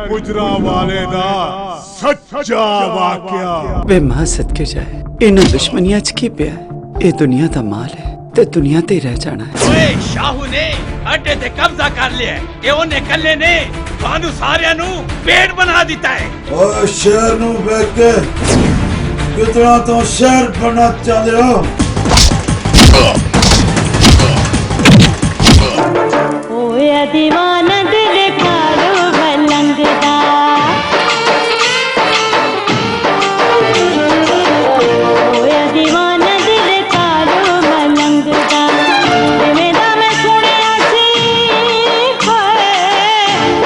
गुजरा वाले दा सच्चा वाकया। वे मां सदके जाए, इन्हों दुश्मनियां च की पिया है। ये दुनिया दा माल है ते दुनिया ते ही रह जाना है। ओए शाहू ने अड्डे ते कब्जा कर लिया है। ये उन्हें कल्ले ने थानू सारियां नू पेड़ बना दिता है। ओए शहर नू वेख के कितना तो शहर बना चले हो। ओए दीवाना दिल खालो भलंगदा, ओए दीवाना दिल खालो भलंगदा। जिवें दा मैं सुनिया सी,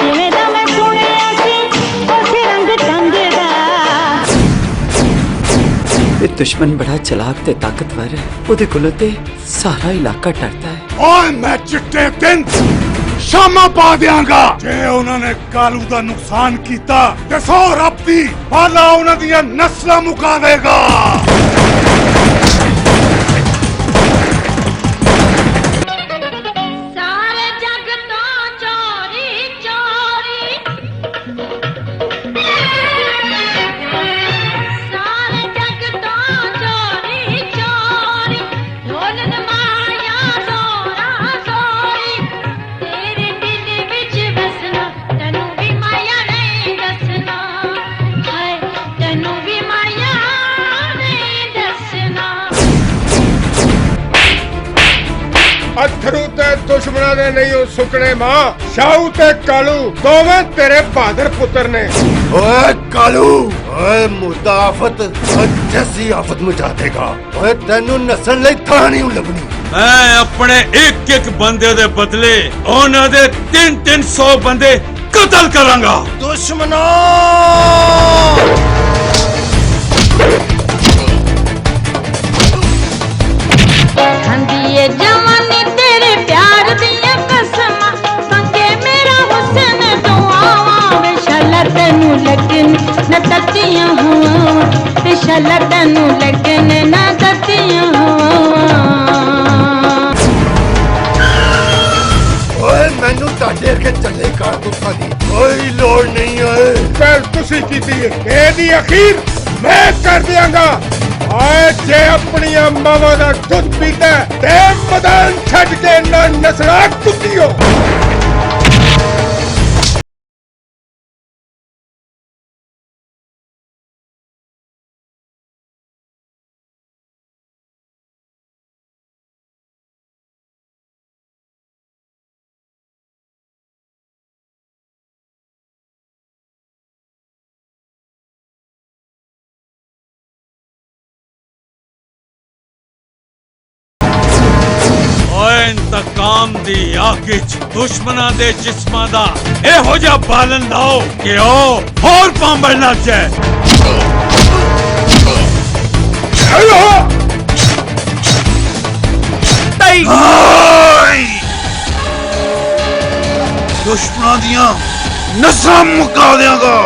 जिवें दा मैं सुनिया सी उस रंग टंगदा। ये दुश्मन बड़ा चलाक ते ताकतवर है। ओदे कोलों ते सारा इलाका डरता है। और मैं चिट्टे दिन शामा पा दियांगा जे उन्होंने कालू दा नुकसान कीता ते सौ रब दी पाला उन्हां दियां नस्लां मुका देगा। सारे जग तो चोरी चोरी, सारे जग तो चोरी चोरी, ढोलन माया जोरा जोरी। तेरे दिल विच बसना तैनू भी माया नहीं दसना, हाय तैनू भी माया नहीं दसना। अथरू ते दुश्मना ने नहीं हो सुकने मां। शाहू ते कालू दोवें तेरे बहादुर पुत्र ने। ओए कालू, ओए मुर्दा आफत जैसी आफत मचा देगा। ओए तेनू नस्ल लई थां नहीं लभनी। मैं अपने एक एक बंदे दे बदले उन्हां दे 300 बंदे कत्ल करांगा। दुश्मना खंदिए जवानी तेरे प्यार दिया कसम, संगे मेरा हुस्न दुआवा। बेशला तेनू लगन न ततियां हुआ, बेशला तेनू लगन न ततियां हुआ। ओए मैनू ताडे के चले कारतूसां दी कोई लोड़ नहीं है। कल तुसी कीती है, एदी अखीर मैं कर दियांगा। आए जे अपनी मावा दा दुध पीता ते मैदान छड़ के ना नसड़ा कुत्तियो। ओए इंतकाम दी आग च दुश्मनां दे जिस्मां दा एहो जिहा बालन लाओ कि ओ होर पांबड़ लग जाए। दुश्मना दियां नस्लां मुका देंगा।